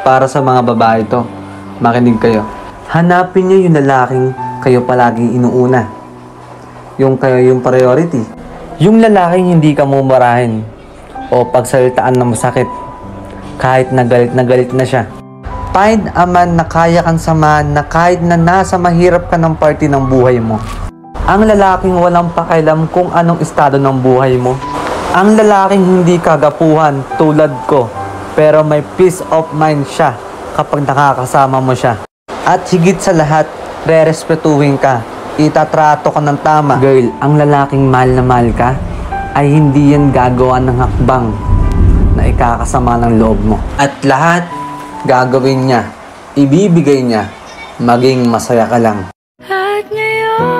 Para sa mga babae to, makinig kayo. Hanapin niyo yung lalaking kayo palaging inuuna. Yung kayo yung priority. Yung lalaking hindi ka mumurahin o pagsalitaan na masakit kahit na galit na siya. Find a man na kaya kang samahan na kahit na nasa mahirap ka ng party ng buhay mo. Ang lalaking walang pakialam kung anong estado ng buhay mo. Ang lalaking hindi kagapuhan tulad ko pero may peace of mind siya kapag nakakasama mo siya. At higit sa lahat, rerespetuhin ka. Itatrato ka ng tama. Girl, ang lalaking mahal na mahal ka ay hindi yan gagawa ng hakbang na ikakasama ng loob mo. At lahat gagawin niya, ibibigay niya, maging masaya ka lang. At ngayon